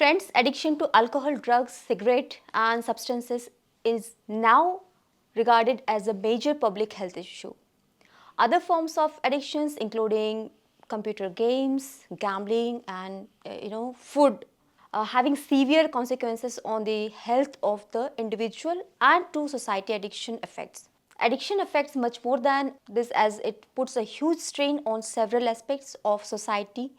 Friends, addiction to alcohol, drugs, cigarette and substances is now regarded as a major public health issue. Other forms of addictions including computer games, gambling and food having severe consequences on the health of the individual and to society addiction effects. Addiction affects much more than this as it puts a huge strain on several aspects of society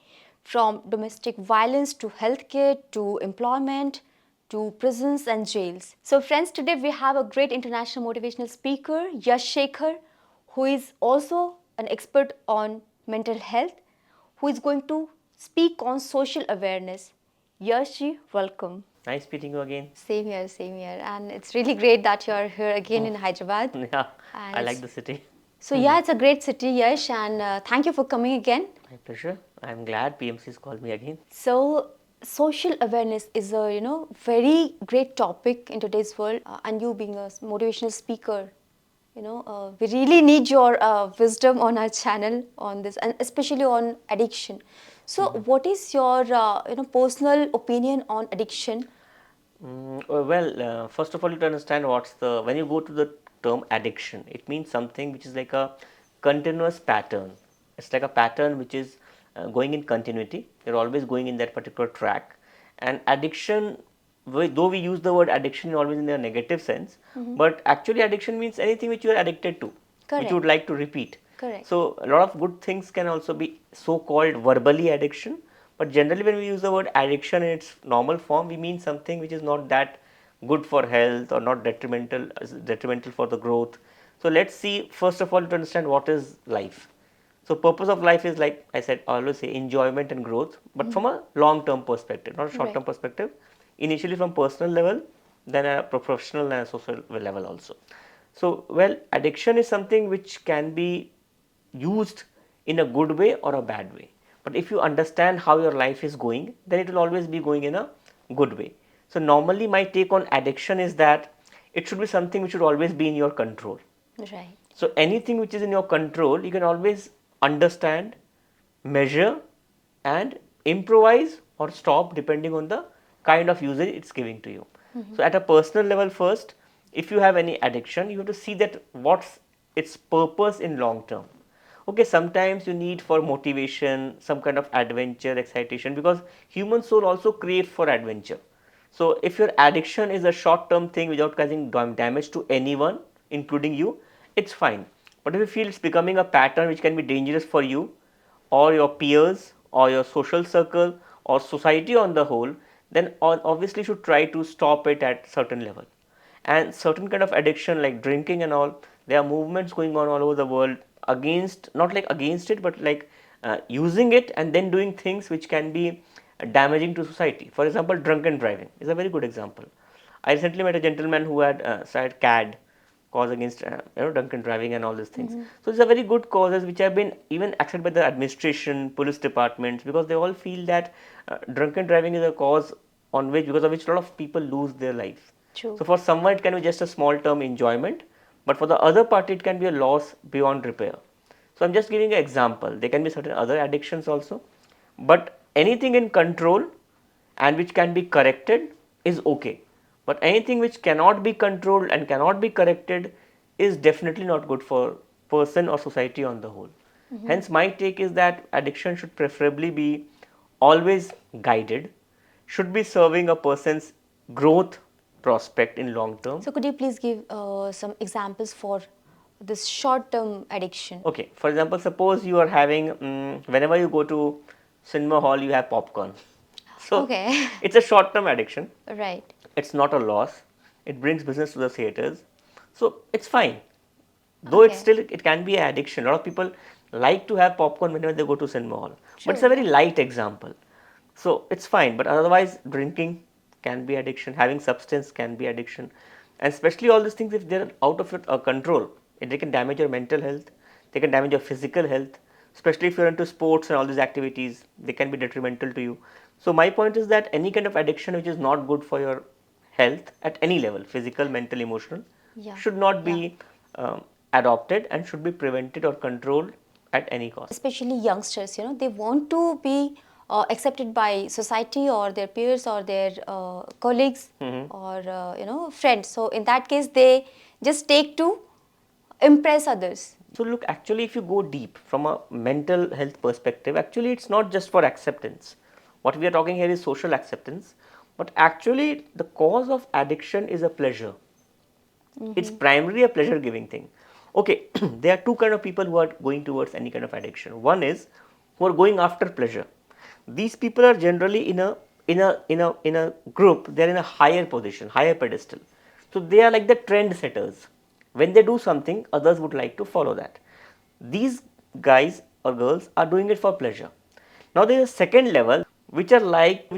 from domestic violence to healthcare to employment to prisons and jails. So friends, today we have a great international motivational speaker, Yash Shekhar, who is also an expert on mental health, who is going to speak on social awareness. Yashi, welcome. Nice meeting you again. Same here, same here. And it's really great that you're here again in Hyderabad. Yeah, And I like the city. So yeah, it's a great city, Yash, and thank you for coming again. My pleasure. I'm glad PMC's called me again. So social awareness is a very great topic in today's world, and you being a motivational speaker, we really need your wisdom on our channel on this, and especially on addiction. So what is your personal opinion on addiction? First of all, you have to understand when you go to the term addiction, it means something which is like a continuous pattern. It's like a pattern which is going in continuity. You're always going in that particular track. And addiction, though we use the word addiction always in a negative sense, but actually addiction means anything which you are addicted to, Correct. which you would like to repeat. Correct. So a lot of good things can also be so-called verbally addiction. But generally when we use the word addiction in its normal form, we mean something which is not that good for health or not detrimental for the growth. So let's see, first of all, to understand what is life. So purpose of life is, like I said, I always say enjoyment and growth, but from a long-term perspective, not a short-term perspective. Initially from personal level, then a professional and a social level also. So, addiction is something which can be used in a good way or a bad way. But if you understand how your life is going, then it will always be going in a good way. So normally my take on addiction is that it should be something which should always be in your control. Right. So anything which is in your control, you can always understand, measure and improvise or stop depending on the kind of usage it's giving to you. So at a personal level first, if you have any addiction, you have to see that what's its purpose in long term. Okay, sometimes you need for motivation, some kind of adventure, excitation, because human soul also craves for adventure. So if your addiction is a short term thing without causing damage to anyone, including you, it's fine. But if you feel it's becoming a pattern which can be dangerous for you or your peers or your social circle or society on the whole, then obviously should try to stop it at certain level. And certain kind of addiction like drinking and all, there are movements going on all over the world against, not like against it, but like using it and then doing things which can be damaging to society. For example, drunken driving is a very good example. I recently met a gentleman who had started CAD, cause against drunken driving and all these things. So these are very good causes which have been even accepted by the administration, police departments, because they all feel that drunken driving is a cause because of which a lot of people lose their life. True. So for someone it can be just a small term enjoyment, but for the other party it can be a loss beyond repair. So I'm just giving an example. There can be certain other addictions also, but anything in control and which can be corrected is okay. But anything which cannot be controlled and cannot be corrected is definitely not good for person or society on the whole. Hence my take is that addiction should preferably be always guided, should be serving a person's growth prospect in long term. So could you please give some examples for this short-term addiction? Okay, for example, suppose you are having, whenever you go to cinema hall, you have popcorn. So Okay. it's a short-term addiction. Right. It's not a loss. It brings business to the theaters. So it's fine. Though it's still, it can be an addiction. A lot of people like to have popcorn whenever they go to cinema hall. But it's a very light example. So it's fine. But otherwise, drinking can be addiction. Having substance can be addiction. And especially all these things, if they're out of your control, they can damage your mental health. They can damage your physical health. Especially if you're into sports and all these activities, they can be detrimental to you. So my point is that any kind of addiction which is not good for your health at any level, physical, mental, emotional, should not be adopted and should be prevented or controlled at any cost. Especially youngsters, they want to be accepted by society or their peers or their colleagues or friends. So in that case, they just take to impress others. So look, actually if you go deep from a mental health perspective, actually it's not just for acceptance. What we are talking here is social acceptance, but actually the cause of addiction is a pleasure. It's primarily a pleasure giving thing. Okay, there are two kind of people who are going towards any kind of addiction. One is who are going after pleasure. These people are generally in a group, they are in a higher position, higher pedestal. So they are like the trend setters. When they do something, others would like to follow that. These guys or girls are doing it for pleasure. Now there is a second level which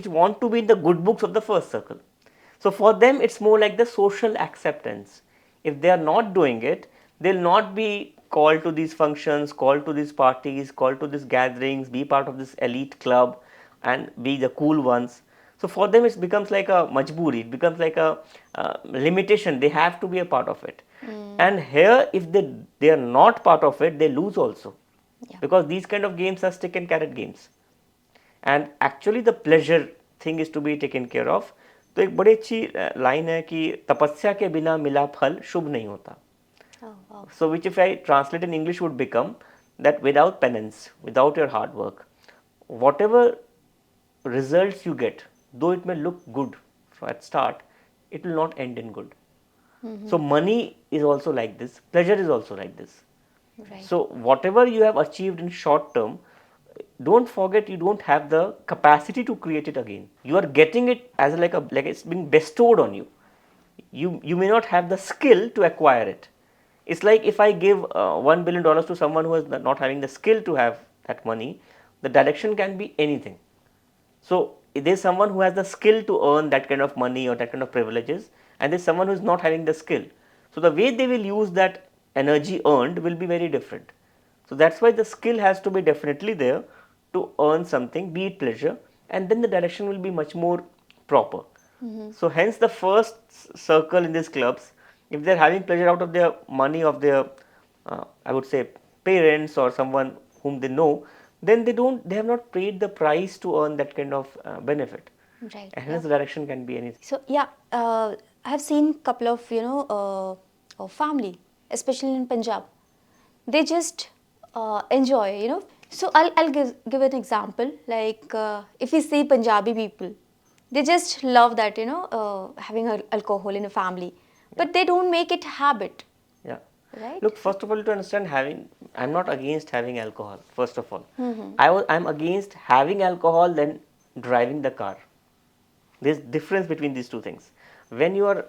want to be in the good books of the first circle. So for them it's more like the social acceptance. If they are not doing it, they'll not be called to these functions, called to these parties, called to these gatherings, be part of this elite club and be the cool ones. So for them it becomes like a majburi, it becomes like a limitation, they have to be a part of it. And here if they are not part of it, they lose also. Yeah. Because these kind of games are stick and carrot games. And actually the pleasure thing is to be taken care of. तो एक बड़ी अच्छी line है कि तपस्या के बिना मिला फल शुभ नहीं होता. Oh, wow. So which if I translate in English would become that without penance, without your hard work, whatever results you get, though it may look good at start, it will not end in good. So money is also like this, pleasure is also like this. Right. So whatever you have achieved in short term, don't forget you don't have the capacity to create it again. You are getting it as like it's being bestowed on you. You may not have the skill to acquire it. It's like if I give $1 billion to someone who is not having the skill to have that money, the direction can be anything. So there's someone who has the skill to earn that kind of money or that kind of privileges, and there's someone who is not having the skill. So the way they will use that energy earned will be very different. So that's why the skill has to be definitely there to earn something, be it pleasure, and then the direction will be much more proper. So hence the first circle in these clubs, if they are having pleasure out of their money of their, I would say parents or someone whom they know, then they have not paid the price to earn that kind of benefit. Right. And hence the direction can be anything. So yeah, I have seen couple of family, especially in Punjab. They just enjoy. So I'll give an example. Like if we see Punjabi people, they just love that having alcohol in a family, but they don't make it habit. Yeah. Right. Look, first of all, to understand I'm not against having alcohol. First of all, I'm against having alcohol then driving the car. There's difference between these two things. When you are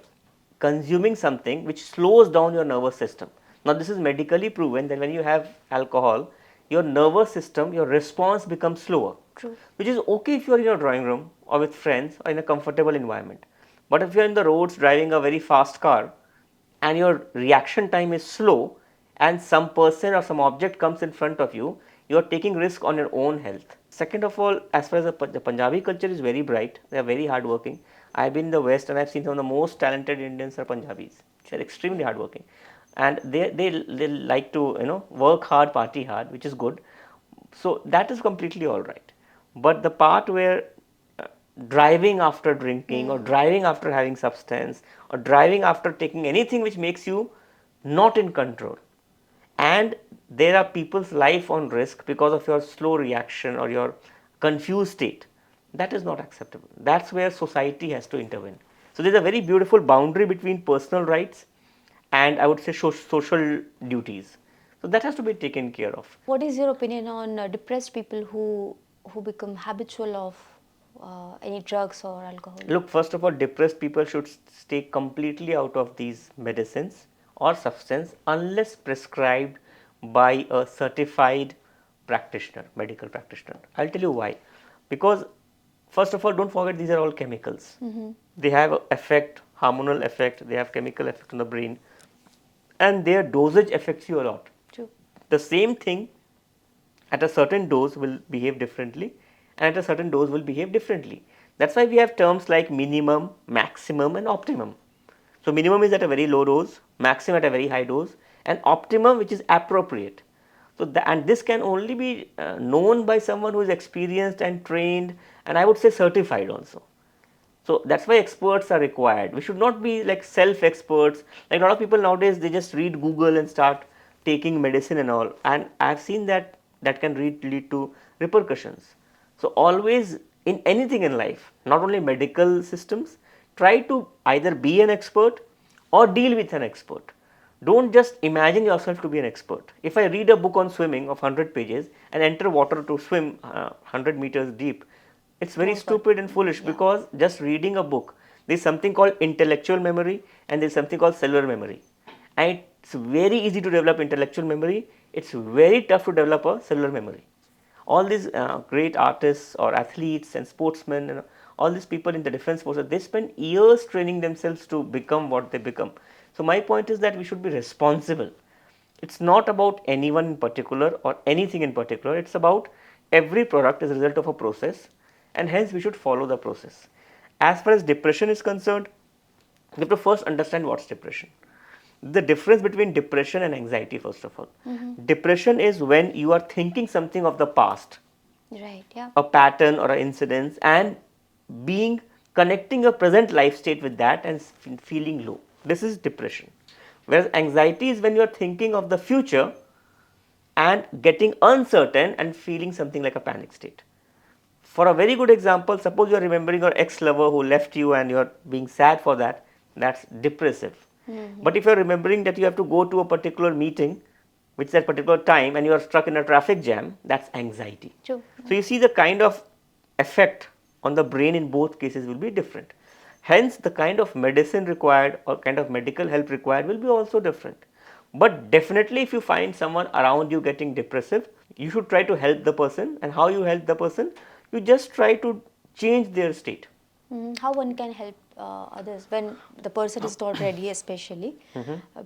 consuming something which slows down your nervous system. Now this is medically proven that when you have alcohol, your nervous system, your response becomes slower. True. Which is okay if you are in your drawing room or with friends or in a comfortable environment. But if you are in the roads driving a very fast car and your reaction time is slow and some person or some object comes in front of you, you are taking risk on your own health. Second of all, as far as the Punjabi culture is very bright, they are very hardworking. I have been in the West and I have seen some of the most talented Indians are Punjabis. They are extremely hardworking, and they like to work hard, party hard, which is good. So that is completely all right. But the part where driving after drinking or driving after having substance or driving after taking anything which makes you not in control, and there are people's life on risk because of your slow reaction or your confused state, that is not acceptable. That's where society has to intervene. So there's a very beautiful boundary between personal rights and I would say social duties. So that has to be taken care of. What is your opinion on depressed people who become habitual of any drugs or alcohol? Look, first of all, depressed people should stay completely out of these medicines or substance unless prescribed by a certified practitioner, medical practitioner. I'll tell you why. Because first of all, don't forget these are all chemicals. They have effect, hormonal effect, they have chemical effect on the brain, and their dosage affects you a lot. True. The same thing at a certain dose will behave differently and at a certain dose will behave differently. That's why we have terms like minimum, maximum and optimum. So minimum is at a very low dose, maximum at a very high dose, and optimum which is appropriate. So and this can only be known by someone who is experienced and trained, and I would say certified also. So that's why experts are required. We should not be like self-experts. Like a lot of people nowadays, they just read Google and start taking medicine and all. And I've seen that that can lead to repercussions. So always in anything in life, not only medical systems, try to either be an expert or deal with an expert. Don't just imagine yourself to be an expert. If I read a book on swimming of 100 pages and enter water to swim 100 meters deep, it's very stupid and foolish, because just reading a book, there's something called intellectual memory and there's something called cellular memory. And it's very easy to develop intellectual memory, it's very tough to develop a cellular memory. All these great artists or athletes and sportsmen, all these people in the defense forces, they spend years training themselves to become what they become. So my point is that we should be responsible. It's not about anyone in particular or anything in particular, it's about every product is a result of a process, and hence we should follow the process. As far as depression is concerned, we have to first understand what's depression. The difference between depression and anxiety, first of all. Depression is when you are thinking something of the past, Right, yeah. a pattern or an incident, and being connecting your present life state with that and feeling low. This is depression. Whereas anxiety is when you are thinking of the future and getting uncertain and feeling something like a panic state. For a very good example, suppose you are remembering your ex-lover who left you and you are being sad for that, that's depressive. But if you are remembering that you have to go to a particular meeting, which is at a particular time, and you are stuck in a traffic jam, that's anxiety. True. So you see the kind of effect on the brain in both cases will be different. Hence, the kind of medicine required or kind of medical help required will be also different. But definitely, if you find someone around you getting depressive, you should try to help the person. And how you help the person? You just try to change their state. How one can help others when the person is not ready, especially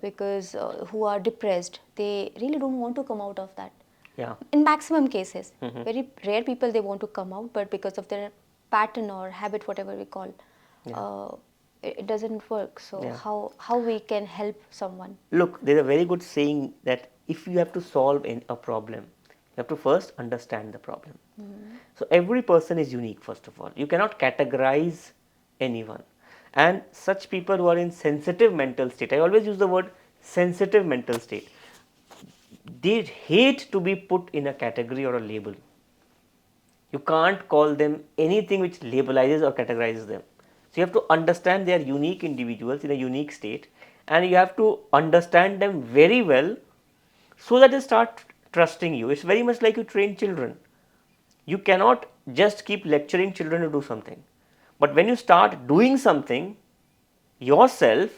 because who are depressed, they really don't want to come out of that. Yeah. In maximum cases, very rare people they want to come out, but because of their pattern or habit, whatever we call, it doesn't work. So Yeah. how we can help someone? Look, there's a very good saying that if you have to solve a problem, you have to first understand the problem. So every person is unique, first of all. You cannot categorize anyone. And such people who are in sensitive mental state, I always use the word sensitive mental state, they hate to be put in a category or a label. You can't call them anything which labelizes or categorizes them. So you have to understand they are unique individuals in a unique state, and you have to understand them very well so that they start trusting you. It's very much like you train children. You cannot just keep lecturing children to do something. But when you start doing something yourself,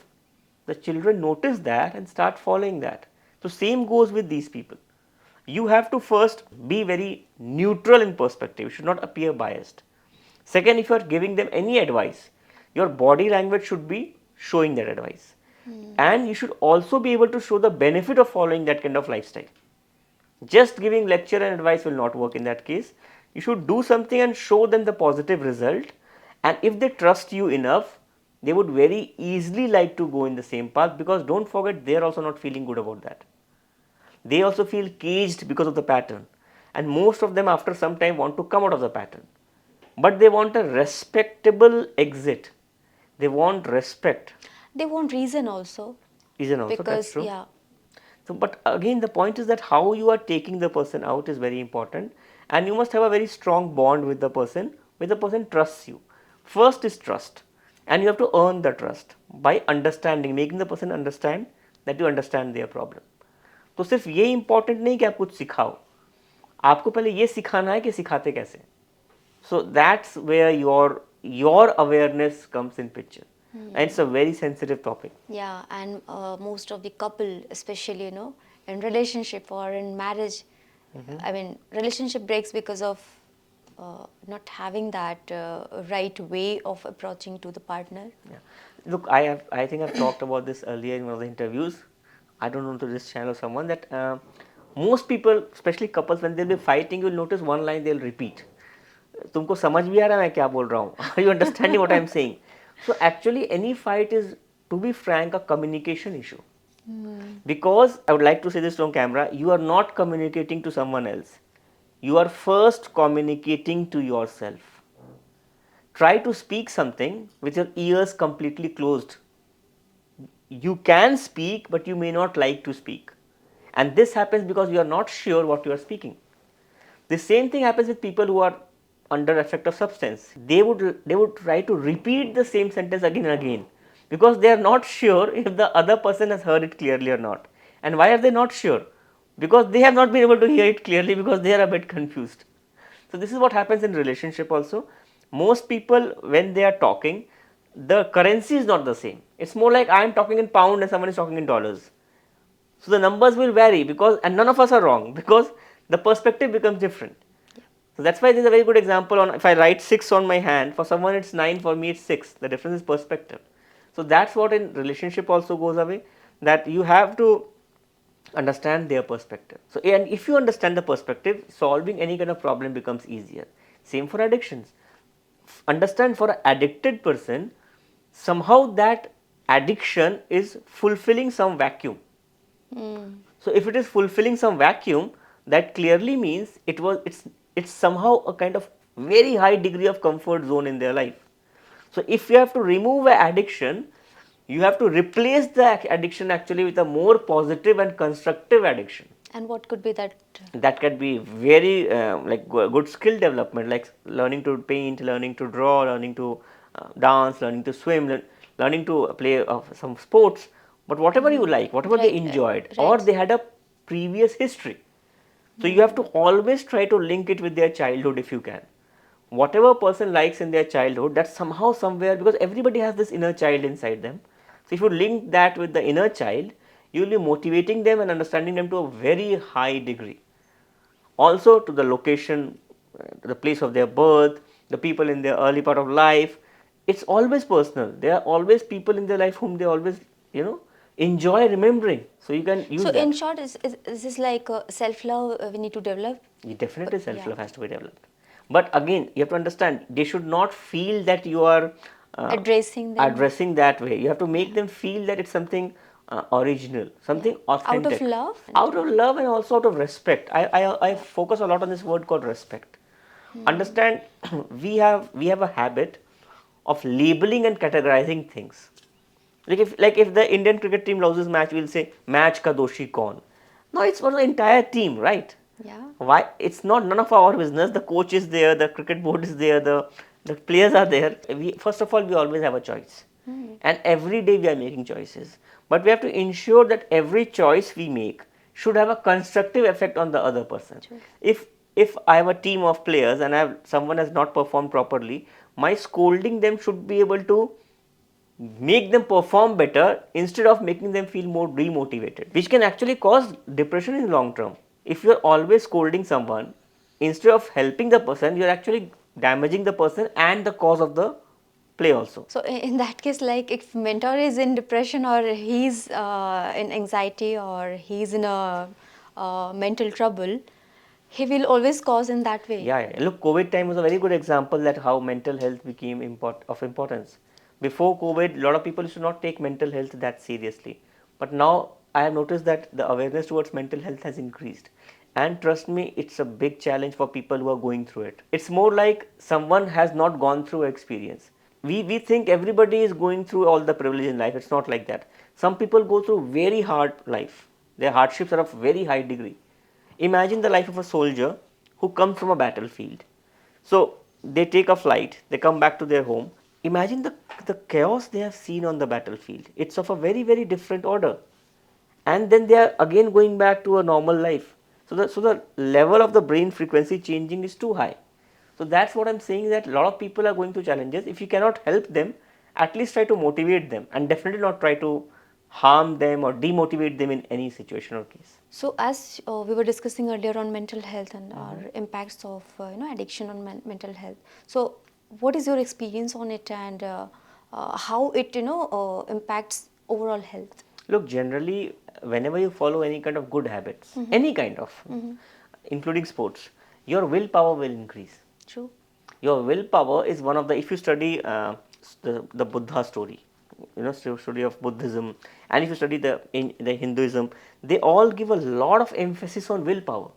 the children notice that and start following that. So same goes with these people. You have to first be very neutral in perspective. You should not appear biased. Second, if you are giving them any advice, your body language should be showing that advice. And you should also be able to show the benefit of following that kind of lifestyle. Just giving lecture and advice will not work in that case. You should do something and show them the positive result. And if they trust you enough, they would very easily like to go in the same path, because don't forget, they are also not feeling good about that. They also feel caged because of the pattern. And most of them after some time want to come out of the pattern. But they want a respectable exit. They want respect. They want reason also. Reason also, Because that's true. yeah. So, but again, the point is that how you are taking the person out is very important, and you must have a very strong bond with the person, where the person trusts you. First is trust, and you have to earn the trust by understanding, making the person understand that you understand their problem. तो सिर्फ ये important नहीं कि आप कुछ सिखाओ, आपको पहले ये सिखाना है कि सिखाते कैसे. So that's where your awareness comes in picture. And it's a very sensitive topic. Yeah, and most of the couple, especially in relationship or in marriage, I mean, relationship breaks because of not having that right way of approaching to the partner. Yeah. Look, I think I've talked about this earlier in one of the interviews. I don't know to this channel or someone that most people, especially couples, when they'll be fighting, you'll notice one line they'll repeat. तुमको समझ भी आ रहा है मैं क्या बोल रहा हूँ? Are you understanding what I'm saying? So actually, any fight is, to be frank, a communication issue. Because I would like to say this on camera, you are not communicating to someone else. You are first communicating to yourself. Try to speak something with your ears completely closed. You can speak, but you may not like to speak. And this happens because you are not sure what you are speaking. The same thing happens with people who are under effect of substance. They would try to repeat the same sentence again and again because they are not sure if the other person has heard it clearly or not. And why are they not sure? Because they have not been able to hear it clearly because they are a bit confused. So this is what happens in relationship also. Most people, when they are talking, the currency is not the same. It's more like I am talking in pound and someone is talking in dollars. So the numbers will vary because, and none of us are wrong because the perspective becomes different. So that's why this is a very good example on if I write 6 on my hand, for someone it's 9, for me it's 6. The difference is perspective. So that's what in relationship also goes away, that you have to understand their perspective. So and if you understand the perspective, solving any kind of problem becomes easier. Same for addictions. Understand, for an addicted person, somehow that addiction is fulfilling some vacuum. So if it is fulfilling some vacuum, that clearly means it's somehow a kind of very high degree of comfort zone in their life. So if you have to remove an addiction, you have to replace the addiction actually with a more positive and constructive addiction. And what could be that? That can be very like good skill development, like learning to paint, learning to draw, learning to dance, learning to swim, learning to play some sports, but whatever you like, whatever they enjoyed, or right. they had a previous history. So you have to always try to link it with their childhood if you can. Whatever person likes in their childhood, that somehow somewhere, because everybody has this inner child inside them. So if you link that with the inner child, you will be motivating them and understanding them to a very high degree. Also to the location, the place of their birth, the people in their early part of life. It's always personal. There are always people in their life whom they always, enjoy remembering. So you can use So that. in short, is this like self-love we need to develop? Definitely self-love has to be developed. But again, you have to understand, they should not feel that you are Addressing them. addressing that way. You have to make them feel that it's something original, something Out of authentic. love? Out of love and also out of respect. I focus a lot on this word called respect. Understand, we have a habit of labeling and categorizing things. Like if the Indian cricket team loses match, we'll say match ka doshi kaun. No, it's for the entire team, right? Yeah. Why? It's not none of our business. The coach is there, the cricket board is there, the players are there. We, first of all, we always have a choice, and every day we are making choices. But we have to ensure that every choice we make should have a constructive effect on the other person. True. If I have a team of players and someone has not performed properly, my scolding them should be able to make them perform better instead of making them feel more demotivated, which can actually cause depression in long term. If you are always scolding someone instead of helping the person, you are actually damaging the person and the cause of the play also. So in that case, like if mentor is in depression or he's in anxiety or he's in a mental trouble, he will always cause in that way. Yeah. Look, COVID time was a very good example that how mental health became of importance. Before COVID, a lot of people used to not take mental health that seriously. But now I have noticed that the awareness towards mental health has increased. And trust me, it's a big challenge for people who are going through it. It's more like someone has not gone through experience. We think everybody is going through all the privilege in life. It's not like that. Some people go through very hard life. Their hardships are of very high degree. Imagine the life of a soldier who comes from a battlefield. So they take a flight, they come back to their home. Imagine the chaos they have seen on the battlefield. It's of a very, very different order. And then they are again going back to a normal life. So the level of the brain frequency changing is too high. So that's what I'm saying, that a lot of people are going through challenges. If you cannot help them, at least try to motivate them, and definitely not try to harm them or demotivate them in any situation or case. So as we were discussing earlier on mental health and our impacts of addiction on mental health. So what is your experience on it and how it impacts overall health? Look, generally, whenever you follow any kind of good habits, any kind of, including sports, your willpower will increase. True. Your willpower is one of the, if you study the Buddha story, study of Buddhism, and if you study the Hinduism, they all give a lot of emphasis on willpower.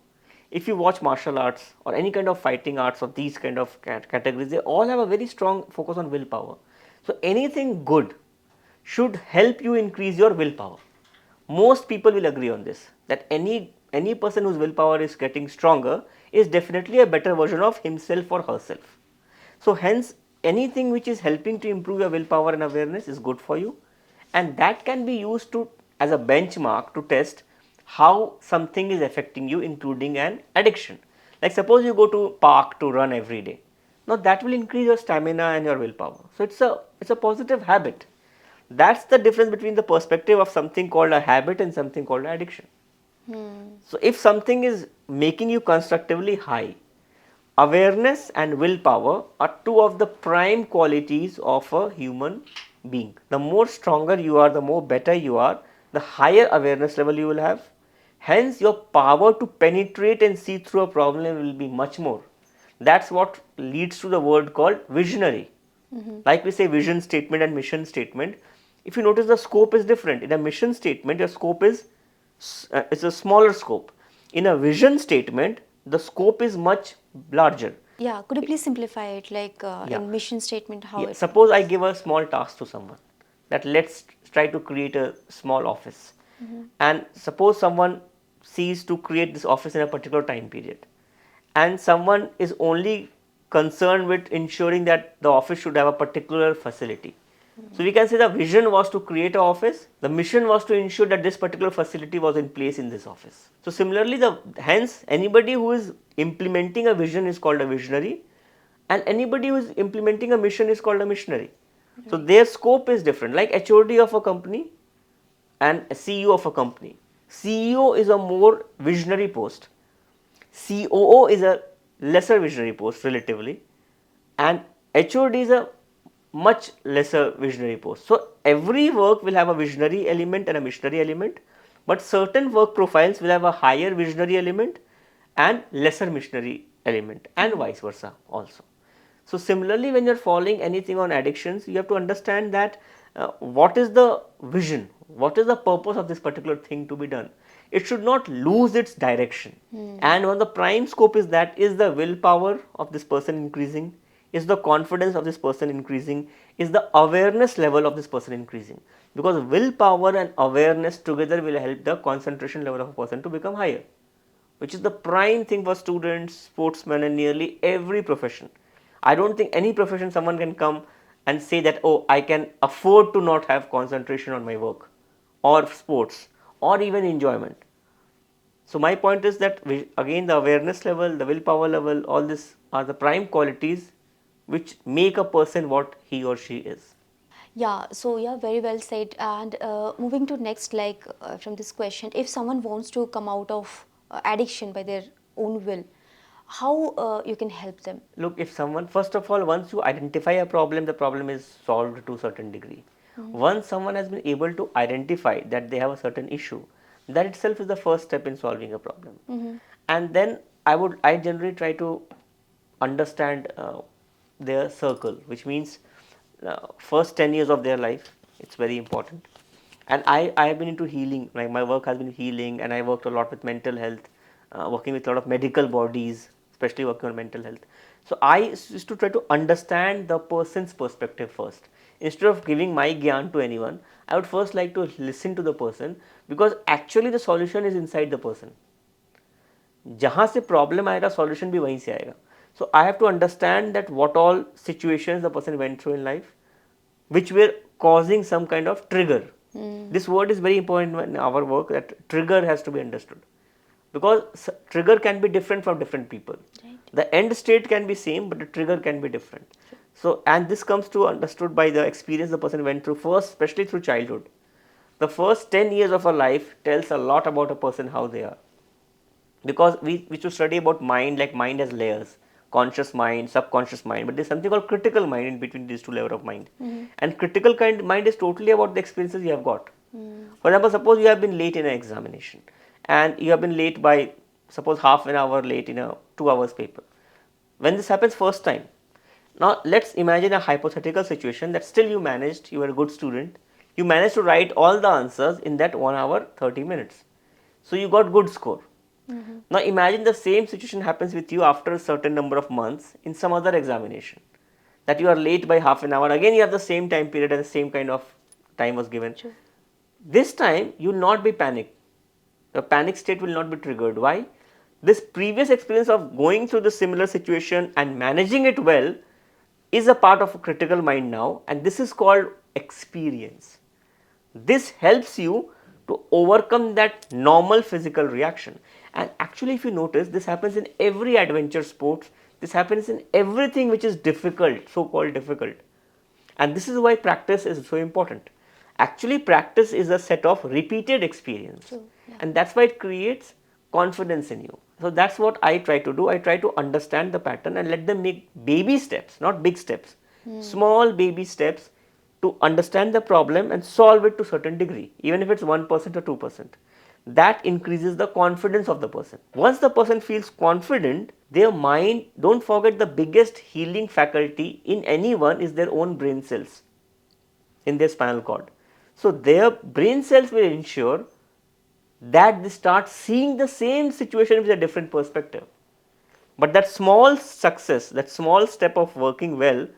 If you watch martial arts or any kind of fighting arts or these kind of categories, they all have a very strong focus on willpower. So anything good should help you increase your willpower. Most people will agree on this, that any person whose willpower is getting stronger is definitely a better version of himself or herself. So hence anything which is helping to improve your willpower and awareness is good for you, and that can be used to as a benchmark to test how something is affecting you, including an addiction. Like suppose you go to park to run every day. Now that will increase your stamina and your willpower. So it's a positive habit. That's the difference between the perspective of something called a habit and something called addiction. So if something is making you constructively high, awareness and willpower are two of the prime qualities of a human being. The more stronger you are, the more better you are, the higher awareness level you will have. Hence your power to penetrate and see through a problem will be much more. That's what leads to the word called visionary. Like we say vision statement and mission statement. If you notice, the scope is different. In a mission statement, your scope is it's a smaller scope. In a vision statement, the scope is much larger. Yeah, could you please simplify it, like Yeah. in mission statement, how it Suppose I works? give a small task to someone, that let's try to create a small office, and suppose someone sees to create this office in a particular time period, and someone is only concerned with ensuring that the office should have a particular facility. So we can say the vision was to create an office, the mission was to ensure that this particular facility was in place in this office. So similarly, hence anybody who is implementing a vision is called a visionary, and anybody who is implementing a mission is called a missionary. So their scope is different. Like HOD of a company and CEO of a company. CEO is a more visionary post. COO is a lesser visionary post relatively, and HOD is a much lesser visionary post. So every work will have a visionary element and a missionary element, but certain work profiles will have a higher visionary element and lesser missionary element, and vice versa also. So similarly, when you are following anything on addictions, you have to understand that what is the vision, what is the purpose of this particular thing to be done. It should not lose its direction. And one of the prime scope is that, is the willpower of this person increasing, is the confidence of this person increasing, is the awareness level of this person increasing. Because willpower and awareness together will help the concentration level of a person to become higher, which is the prime thing for students, sportsmen, and nearly every profession. I don't think any profession someone can come and say that, oh, I can afford to not have concentration on my work or sports or even enjoyment. So my point is that again, the awareness level, the willpower level, all this are the prime qualities which make a person what he or she is. Yeah, so yeah, very well said. And moving to next, like from this question, if someone wants to come out of addiction by their own will, how you can help them? Look, if someone, first of all, once you identify a problem, the problem is solved to a certain degree. Once someone has been able to identify that they have a certain issue, that itself is the first step in solving a problem. And then I generally try to understand their circle, which means first 10 years of their life, it's very important. And I have been into healing, like my work has been healing, and I worked a lot with mental health, working with a lot of medical bodies, especially working on mental health. So I used to try to understand the person's perspective first. Instead of giving my gyan to anyone, I would first like to listen to the person, because actually the solution is inside the person. जहाँ से problem आएगा solution भी वहीं से आएगा. So I have to understand that what all situations the person went through in life which were causing some kind of trigger. This word is very important in our work, that trigger has to be understood, because trigger can be different from different people. The end state can be same, but the trigger can be different. So, and this comes to understood by the experience the person went through first, especially through childhood. The first 10 years of a life tells a lot about a person, how they are. Because we should study about mind, like mind has layers, conscious mind, subconscious mind, but there's something called critical mind in between these two layers of mind. And critical kind mind is totally about the experiences you have got. For example, suppose you have been late in an examination, and you have been late by, suppose, half an hour late in a 2 hours paper. When this happens first time, Now let's imagine a hypothetical situation that still you managed, you were a good student, you managed to write all the answers in that 1 hour 30 minutes. So you got good score. Now imagine the same situation happens with you after a certain number of months in some other examination, that you are late by half an hour, again you have the same time period and the same kind of time was given. True. This time you will not be panicked. The panic state will not be triggered. Why? This previous experience of going through the similar situation and managing it well is a part of a critical mind now, and this is called experience. This helps you to overcome that normal physical reaction. And actually, if you notice, this happens in every adventure sports, this happens in everything which is difficult, so called difficult. And this is why practice is so important. Actually, practice is a set of repeated experience. True, yeah. And that's why it creates confidence in you. So that's what I try to do. I try to understand the pattern and let them make baby steps, not big steps, small baby steps to understand the problem and solve it to a certain degree, even if it's 1% or 2%. That increases the confidence of the person. Once the person feels confident, their mind, don't forget, the biggest healing faculty in anyone is their own brain cells in their spinal cord. So their brain cells will ensure that they start seeing the same situation with a different perspective. But that small success, that small step of working well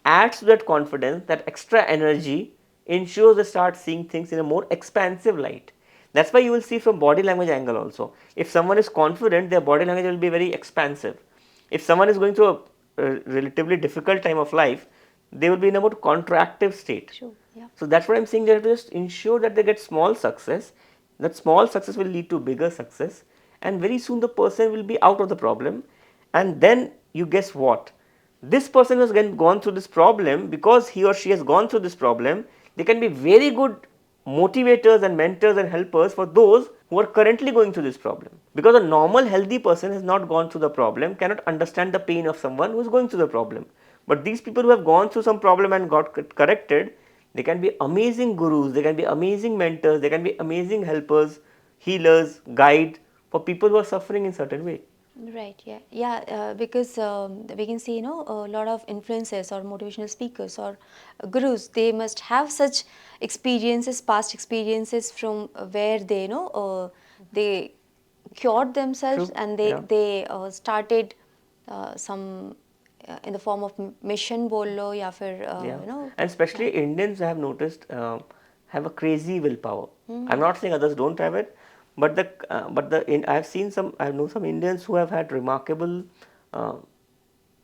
adds to that confidence, that extra energy ensures they start seeing things in a more expansive light. That's why you will see from body language angle also. If someone is confident, their body language will be very expansive. If someone is going through a relatively difficult time of life, they will be in a more contractive state. Sure, yeah. So that's what I'm saying, they have to just ensure that they get small success. That small success will lead to bigger success, and very soon the person will be out of the problem. And then you guess what? This person has gone through this problem, because he or she has gone through this problem, they can be very good motivators and mentors and helpers for those who are currently going through this problem. Because a normal healthy person has not gone through the problem, cannot understand the pain of someone who is going through the problem. But these people who have gone through some problem and got corrected, they can be amazing gurus, they can be amazing mentors, they can be amazing helpers, healers, guides for people who are suffering in certain way. Right, yeah, yeah, because we can see, a lot of influencers or motivational speakers or gurus, they must have such experiences, past experiences from where they, they cured themselves True, and yeah. they started some in the form of mission bol lo ya fir, Yeah, yeah. and especially Indians, I have noticed, have a crazy willpower. I'm not saying others don't have it, but I've seen some, I know some Indians who have had remarkable uh,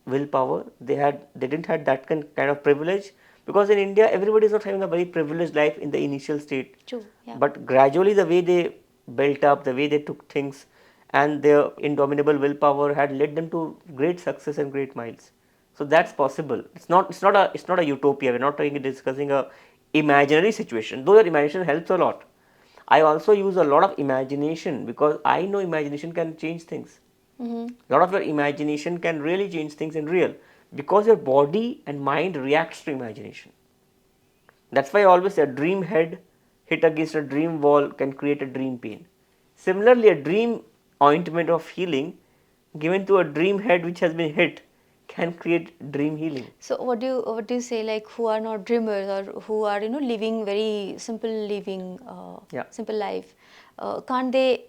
willpower. They didn't had that kind of privilege, because in India everybody is not having a very privileged life in the initial state. True, yeah. But gradually the way they built up, the way they took things, and their indomitable willpower had led them to great success and great miles. So that's possible. It's not a utopia. We're not discussing a imaginary situation. Though your imagination helps a lot. I also use a lot of imagination, because I know imagination can change things. A lot of your imagination can really change things in real, because your body and mind reacts to imagination. That's why I always say a dream head hit against a dream wall can create a dream pain. Similarly, a dream ointment of healing given to a dream head which has been hit can create dream healing. So what do you say, like, who are not dreamers or who are living very simple living, Yeah. simple life, can't they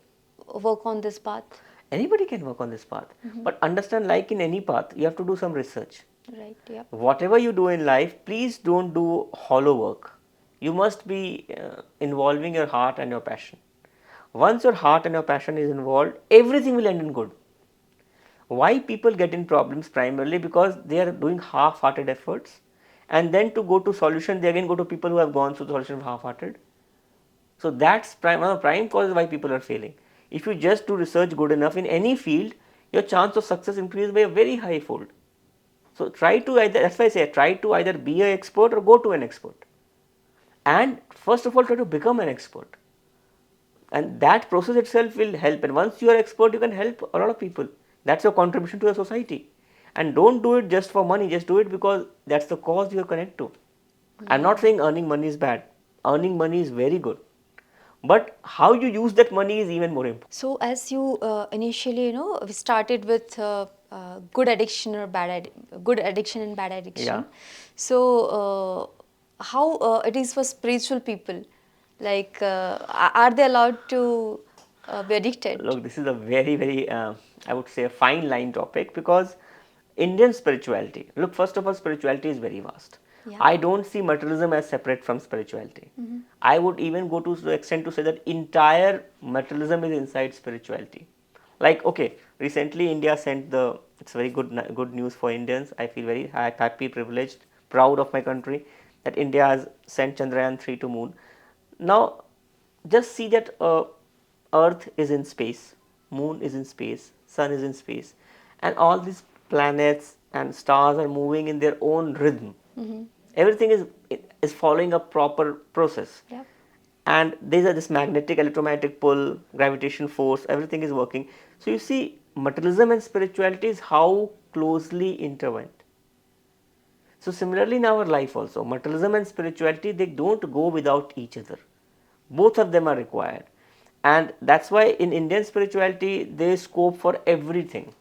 work on this path? Anybody can work on this path, but understand, like in any path, you have to do some research. Right. Yeah. Whatever you do in life, please don't do hollow work. You must be involving your heart and your passion. Once your heart and your passion is involved, everything will end in good. Why people get in problems? Primarily because they are doing half-hearted efforts, and then to go to solution, they again go to people who have gone through the solution of half-hearted. So that's one of the prime causes why people are failing. If you just do research good enough in any field, your chance of success increases by a very high fold. So try to either, that's why I say, try to either be an expert or go to an expert. And first of all, try to become an expert. And that process itself will help. And once you are expert, you can help a lot of people. That's your contribution to the society. And don't do it just for money, just do it because that's the cause you connect to. I'm not saying earning money is bad. Earning money is very good. But how you use that money is even more important. So as you initially, we started with good addiction or good addiction and bad addiction. Yeah. So how it is for spiritual people? Like, are they allowed to be addicted? Look, this is a very, very, I would say, a fine line topic, because Indian spirituality, look, first of all, spirituality is very vast. Yeah. I don't see materialism as separate from spirituality. I would even go to the extent to say that entire materialism is inside spirituality. Like, okay, recently India sent it's very good news for Indians. I feel very happy, privileged, proud of my country that India has sent Chandrayaan 3 to moon. Now, just see that Earth is in space, Moon is in space, Sun is in space, and all these planets and stars are moving in their own rhythm. Everything is following a proper process. Yep. And these are this magnetic, electromagnetic pull, gravitation force, everything is working. So you see, materialism and spirituality is how closely intertwined. So similarly in our life also, materialism and spirituality, they don't go without each other. Both of them are required. And that's why in Indian spirituality, there is scope for everything.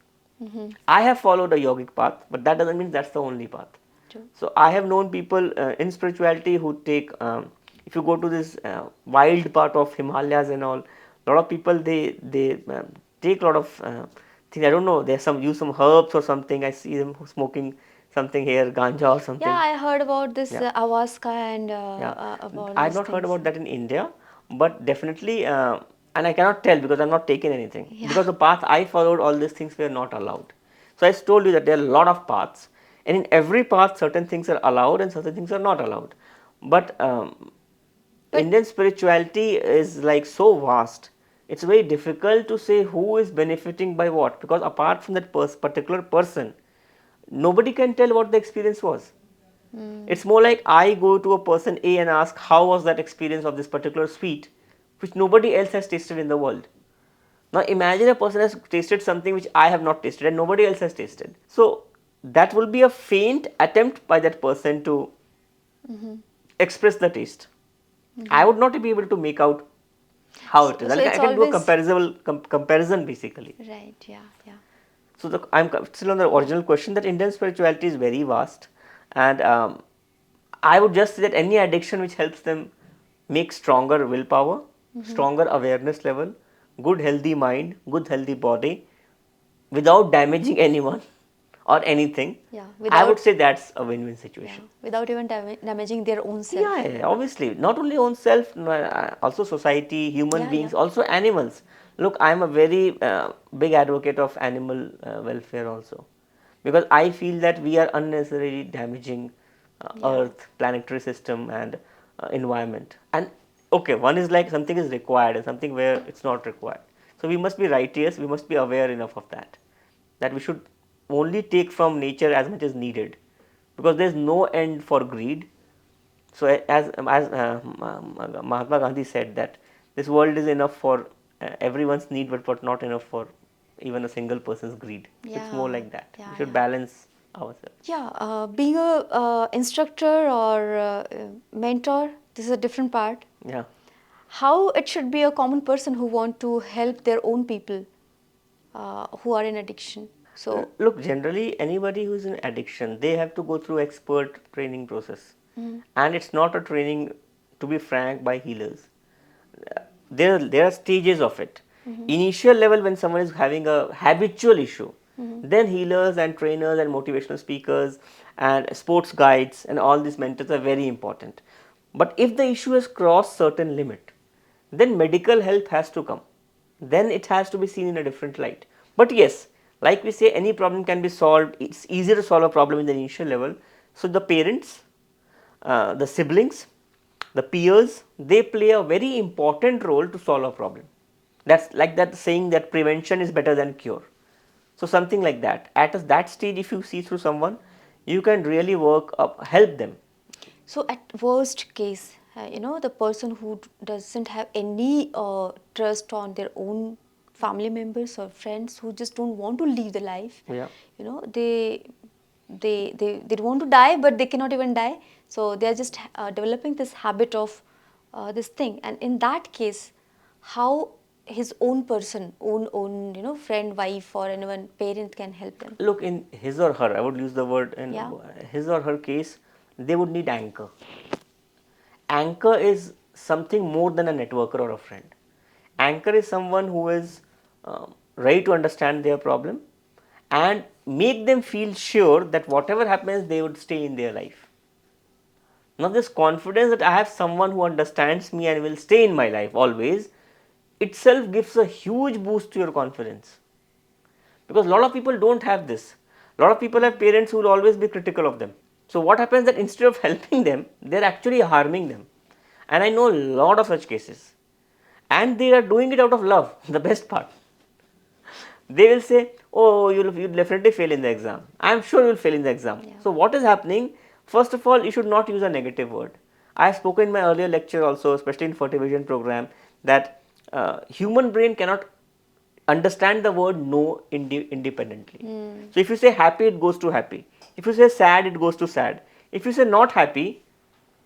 I have followed a yogic path, but that doesn't mean that's the only path. True. So I have known people in spirituality who take, if you go to this wild part of Himalayas and all, a lot of people they take a lot of things. I don't know. They use some herbs or something. I see them smoking something here, ganja or something. Yeah, I heard about this Yeah. ayahuasca and Yeah, about I have these not heard things. about that in India, but definitely, and I cannot tell because I'm not taking anything. Yeah. Because the path I followed, all these things were not allowed. So I told you that there are a lot of paths, and in every path, certain things are allowed and certain things are not allowed. But Indian spirituality is like so vast. It's very difficult to say who is benefiting by what, because apart from that particular person, nobody can tell what the experience was. It's more like I go to a person A and ask how was that experience of this particular sweet, which nobody else has tasted in the world. Now imagine a person has tasted something which I have not tasted and nobody else has tasted. So that will be a faint attempt by that person to express the taste. I would not be able to make out how it is. So I it's can do a always comparison basically. right. Yeah, yeah. So I'm still on the original question that Indian spirituality is very vast, and I would just say that any addiction which helps them make stronger willpower, stronger awareness level, good healthy mind, good healthy body, without damaging anyone or anything, Yeah, I would without say that's a win-win yeah, situation. without even damaging their own self. Yeah, obviously, not only own self, no, also society, human Yeah, beings, yeah. also animals. Look, I'm a very big advocate of animal welfare also, because I feel that we are unnecessarily damaging Yeah. Earth, planetary system, and environment. And okay, one is like something is required and something where it's not required. So we must be righteous. We must be aware enough of that, that we should only take from nature as much as needed, because there is no end for greed. So as Mahatma Gandhi said that this world is enough for everyone's need, but not enough for even a single person's greed. It's more Yeah, like that. yeah, We should yeah. balance ourselves. Yeah, being a instructor or mentor, this is a different part. Yeah. How it should be a common person who want to help their own people who are in addiction. So Look, generally anybody who's in addiction, they have to go through expert training process, and it's not a training, to be frank, by healers. There are stages of it. Initial level, when someone is having a habitual issue, then healers and trainers and motivational speakers and sports guides and all these mentors are very important. But if the issue has crossed certain limit, then medical help has to come. Then it has to be seen in a different light. But yes, like we say, any problem can be solved. It's easier to solve a problem in the initial level. So the parents, the siblings, the peers, they play a very important role to solve a problem. That's like that saying that prevention is better than cure. So something like that. At that stage, if you see through someone, you can really work up, help them. so at worst case, the person who doesn't have any trust on their own family members or friends who just don't want to live the life, Yeah. they want to die but they cannot even die. So they are just developing this habit of this thing. And in that case, how his own person, own friend, wife, or anyone, parent can help them? Look, in his or her, I would use the word in Yeah. his or her case, they would need anchor. Anchor is something more than a networker or a friend. Anchor is someone who is ready to understand their problem and make them feel sure that whatever happens, they would stay in their life. Now, this confidence that I have someone who understands me and will stay in my life always itself gives a huge boost to your confidence. Because a lot of people don't have this. A lot of people have parents who will always be critical of them. So what happens that instead of helping them, they are actually harming them. And I know a lot of such cases. And they are doing it out of love, the best part. They will say, oh, you'll definitely fail in the exam. I am sure you'll fail in the exam. Yeah. So what is happening? First of all, you should not use a negative word. I have spoken in my earlier lecture also, especially in Fertivision program, that human brain cannot understand the word no independently. So if you say happy, it goes to happy. If you say sad, it goes to sad. If you say not happy,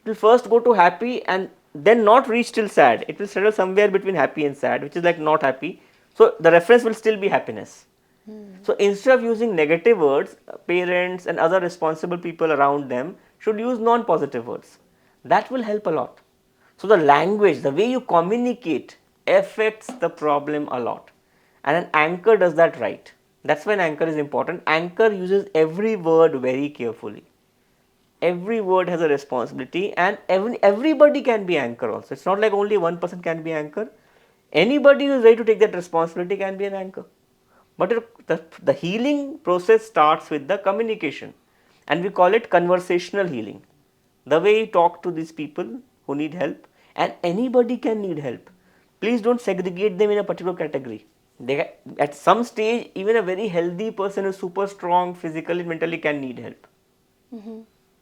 it will first go to happy and then not reach till sad. It will settle somewhere between happy and sad, which is like not happy. So the reference will still be happiness. So instead of using negative words, parents and other responsible people around them should use non-positive words. That will help a lot. So the language, the way you communicate affects the problem a lot. And an anchor does that right. That's why an anchor is important. Anchor uses every word very carefully. Every word has a responsibility and everybody can be anchor also. It's not like only one person can be anchor. Anybody who is ready to take that responsibility can be an anchor. But the healing process starts with the communication and we call it conversational healing. The way you talk to these people who need help, and anybody can need help. Please don't segregate them in a particular category. They, at some stage, even a very healthy person who is super strong physically, mentally can need help.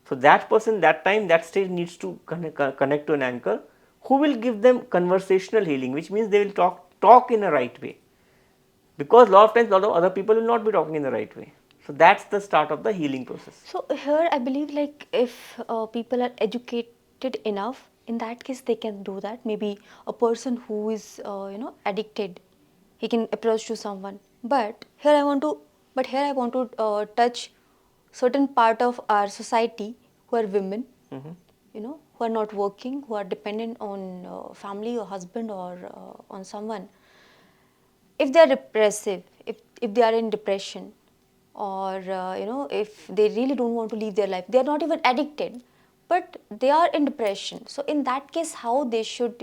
So that person, that time, that stage needs to connect to an anchor who will give them conversational healing, which means they will talk in a right way. Because a lot of times, a lot of other people will not be talking in the right way. So that's the start of the healing process. So here I believe like if people are educated enough, in that case they can do that. Maybe a person who is addicted, he can approach to someone. But here I want to touch certain part of our society who are women, who are not working, who are dependent on family or husband or on someone. If they are depressive, if they are in depression, or if they really don't want to live their life, they are not even addicted, but they are in depression. So in that case, how they should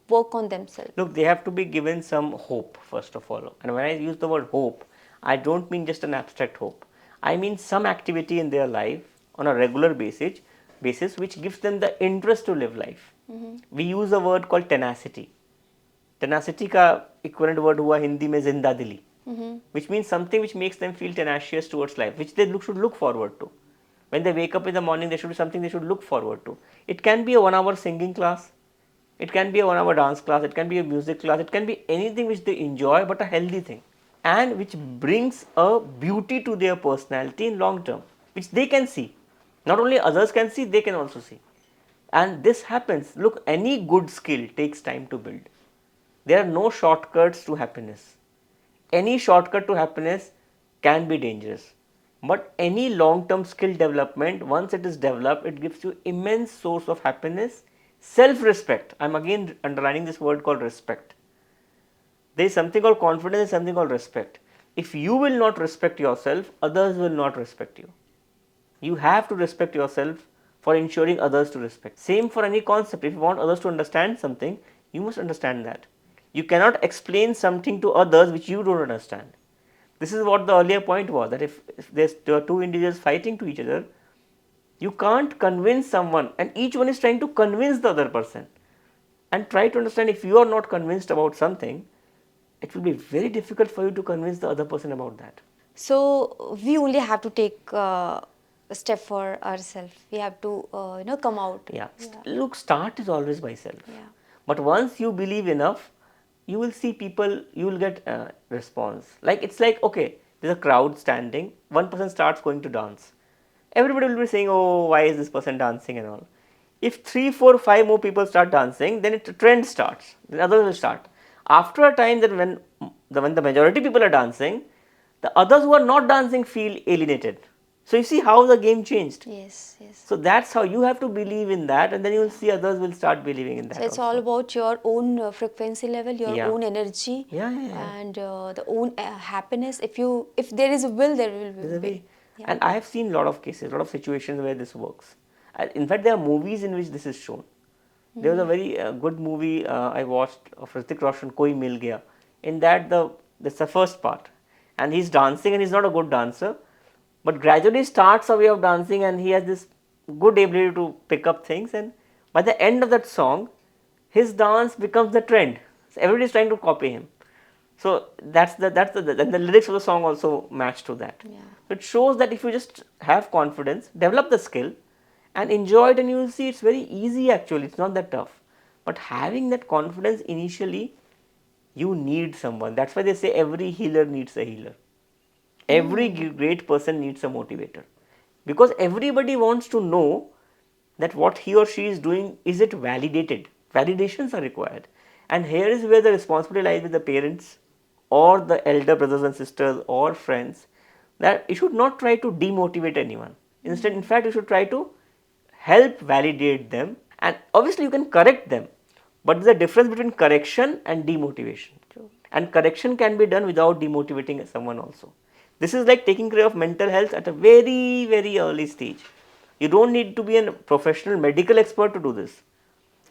work on themselves? Look, they have to be given some hope first of all. And when I use the word hope, I don't mean just an abstract hope. I mean some activity in their life on a regular basis which gives them the interest to live life. We use a word called tenacity. Tenacity का equivalent word हुआ हिंदी में जिंदा दिली, which means something which makes them feel tenacious towards life, which they should look forward to. When they wake up in the morning, there should be something they should look forward to. It can be a 1 hour singing class, it can be a 1 hour dance class, it can be a music class, it can be anything which they enjoy but a healthy thing and which brings a beauty to their personality in long term, which they can see. Not only others can see, they can also see. And this happens. Look, any good skill takes time to build. There are no shortcuts to happiness. Any shortcut to happiness can be dangerous. But any long-term skill development, once it is developed, it gives you immense source of happiness, self-respect. I'm again underlining this word called respect. There is something called confidence and something called respect. If you will not respect yourself, others will not respect you. You have to respect yourself for ensuring others to respect. Same for any concept. If you want others to understand something, you must understand that. You cannot explain something to others which you don't understand. This is what the earlier point was, that if there are two individuals fighting to each other, you can't convince someone and each one is trying to convince the other person. And try to understand, if you are not convinced about something, it will be very difficult for you to convince the other person about that. So we only have to take a step for ourselves. We have to come out. Yeah. Look, start is always by self. Yeah. But once you believe enough, you will see people, you will get response. Like, it's like, okay, there's a crowd standing, one person starts going to dance. Everybody will be saying, oh, why is this person dancing and all. If 3, 4, 5 more people start dancing, then a trend starts, then others will start. after a time that when the majority people are dancing, the others who are not dancing feel alienated. So you see how the game changed. Yes, yes. So that's how you have to believe in that, and then you will see others will start believing in that So it's also. all about your own frequency level, your Yeah. own energy, Yeah, yeah, yeah. and the own happiness. If there is a will, there will be There's a way. Yeah. And I have seen a lot of cases, a lot of situations where this works. In fact, there are movies in which this is shown. There was a very good movie I watched of Hrithik Roshan, Koi Mil Gaya. In that, that's the first part, and he's dancing, and he's not a good dancer, but gradually starts a way of dancing, and he has this good ability to pick up things. And by the end of that song, his dance becomes the trend. So everybody is trying to copy him. So then the lyrics of the song also match to that. Yeah. So it shows that if you just have confidence, develop the skill, and enjoy it, and you will see it's very easy actually. It's not that tough. But having that confidence initially, you need someone. That's why they say every healer needs a healer. Every great person needs a motivator, because everybody wants to know that what he or she is doing, is it validated? Validations are required, and here is where the responsibility lies with the parents or the elder brothers and sisters or friends, that you should not try to demotivate anyone. Instead, in fact, you should try to help validate them, and obviously you can correct them, but there's a difference between correction and demotivation. True. And correction can be done without demotivating someone also. This is like taking care of mental health at a very, very early stage. You don't need to be a professional medical expert to do this.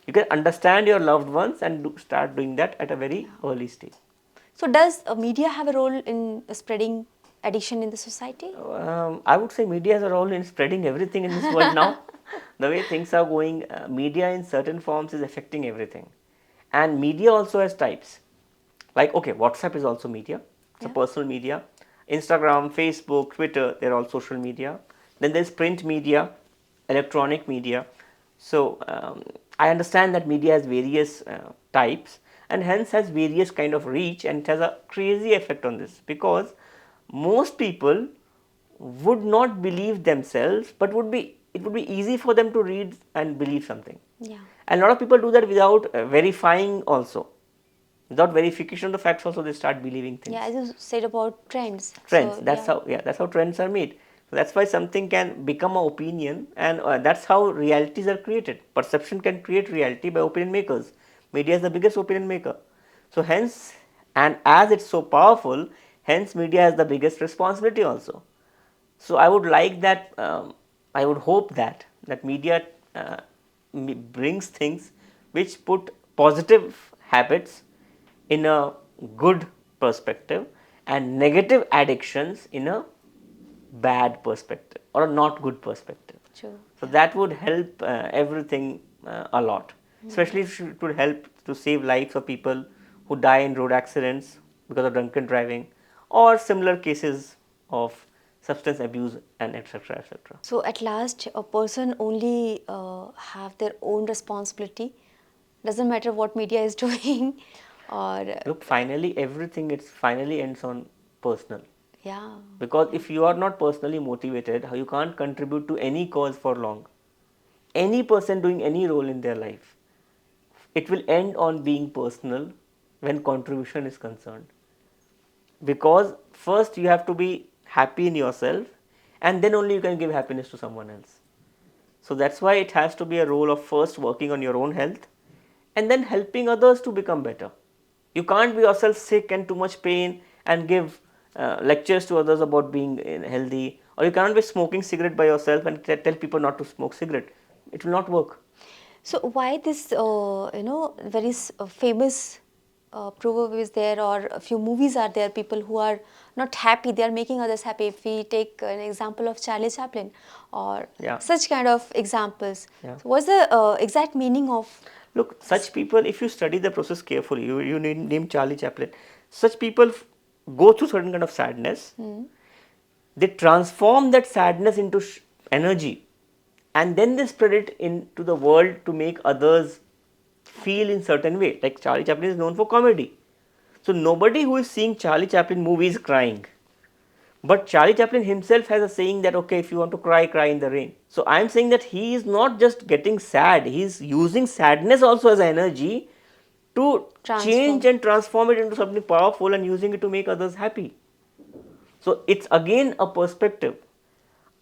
You can understand your loved ones and start doing that at a very early stage. So does media have a role in spreading addiction in the society? I would say media has a role in spreading everything in this world now. The way things are going, media in certain forms is affecting everything. And media also has types. Like, okay, WhatsApp is also media. It's a personal media. Instagram, Facebook, Twitter, they're all social media. Then there's print media, electronic media. So I understand that media has various types, and hence has various kind of reach, and it has a crazy effect on this, because most people would not believe themselves, but it would be easy for them to read and believe something. Yeah. And a lot of people do that without verifying also. Without verification of the facts also, they start believing things. Yeah, as you said about trends. Trends, So, that's how trends are made. So that's why something can become an opinion, and that's how realities are created. Perception can create reality by opinion makers. Media is the biggest opinion maker. So hence, and as it's so powerful, hence media has the biggest responsibility also. So I would like that, I would hope that media brings things which put positive habits in a good perspective, and negative addictions in a bad perspective or a not good perspective. true. So that would help everything a lot, especially if it would help to save lives of people who die in road accidents because of drunken driving, or similar cases of substance abuse, and etc. etc. So at last, a person only have their own responsibility. Doesn't matter what media is doing, or Look, finally everything finally ends on personal. yeah. Because if you are not personally motivated, you can't contribute to any cause for long. Any person doing any role in their life, it will end on being personal when contribution is concerned. Because first you have to be happy in yourself, and then only you can give happiness to someone else. So that's why it has to be a role of first working on your own health, and then helping others to become better. You can't be yourself sick and too much pain and give lectures to others about being healthy, or you cannot be smoking cigarette by yourself and tell people not to smoke cigarette. It will not work. So why this very famous proverb is there, or a few movies are there? People who are not happy, they are making others happy. If we take an example of Charlie Chaplin, or Yeah. such kind of examples. Yeah. So what's the exact meaning of? Look, such people, if you study the process carefully, you name Charlie Chaplin, such people go through certain kind of sadness. They transform that sadness into energy, and then they spread it into the world to make others feel in certain way. Like Charlie Chaplin is known for comedy. So nobody who is seeing Charlie Chaplin movie is crying. But Charlie Chaplin himself has a saying that, okay, if you want to cry, cry in the rain. So I am saying that he is not just getting sad, he is using sadness also as energy to Transform. change and transform it into something powerful and using it to make others happy. So it's again a perspective.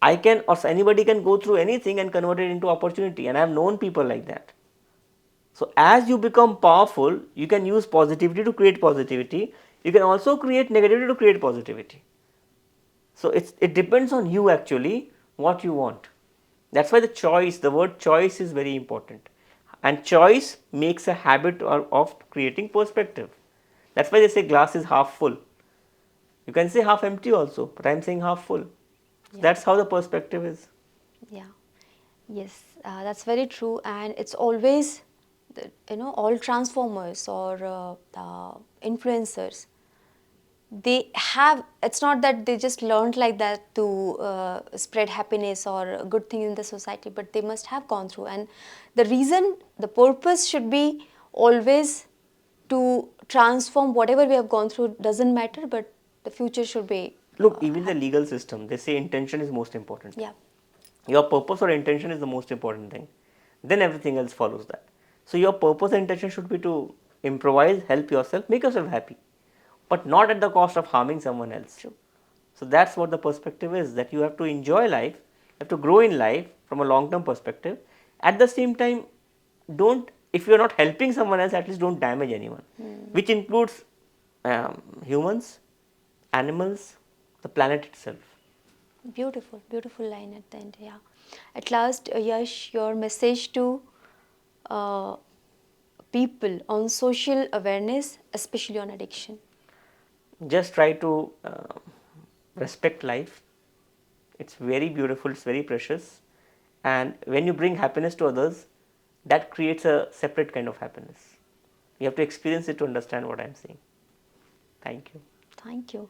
I can, or anybody can go through anything and convert it into opportunity, and I have known people like that. So as you become powerful, you can use positivity to create positivity. You can also create negativity to create positivity. So it depends on you actually what you want. That's why the word choice is very important. And choice makes a habit of creating perspective. That's why they say glass is half full. You can say half empty also, but I am saying half full. So Yeah. that's how the perspective is. Yeah. Yes, that's very true, and it's always, all transformers or the influencers. They have. It's not that they just learned like that to spread happiness or good things in the society, but they must have gone through. And the reason, the purpose should be always to transform whatever we have gone through. Doesn't matter, but the future should be Look, even the happy. legal system, they say intention is most important. Yeah. Your purpose or intention is the most important thing. Then everything else follows that. So your purpose and intention should be to improvise, help yourself, make yourself happy, but not at the cost of harming someone else. True. So that's what the perspective is, that you have to enjoy life, you have to grow in life from a long term perspective. At the same time, don't, if you're not helping someone else, at least don't damage anyone, which includes humans, animals, the planet itself. Beautiful, beautiful line at the end. Yeah. At last, Yash, your message to uh, people on social awareness, especially on addiction. Just try to respect life. It's very beautiful, it's very precious, and when you bring happiness to others, that creates a separate kind of happiness. You have to experience it to understand what I'm saying. Thank you. Thank you.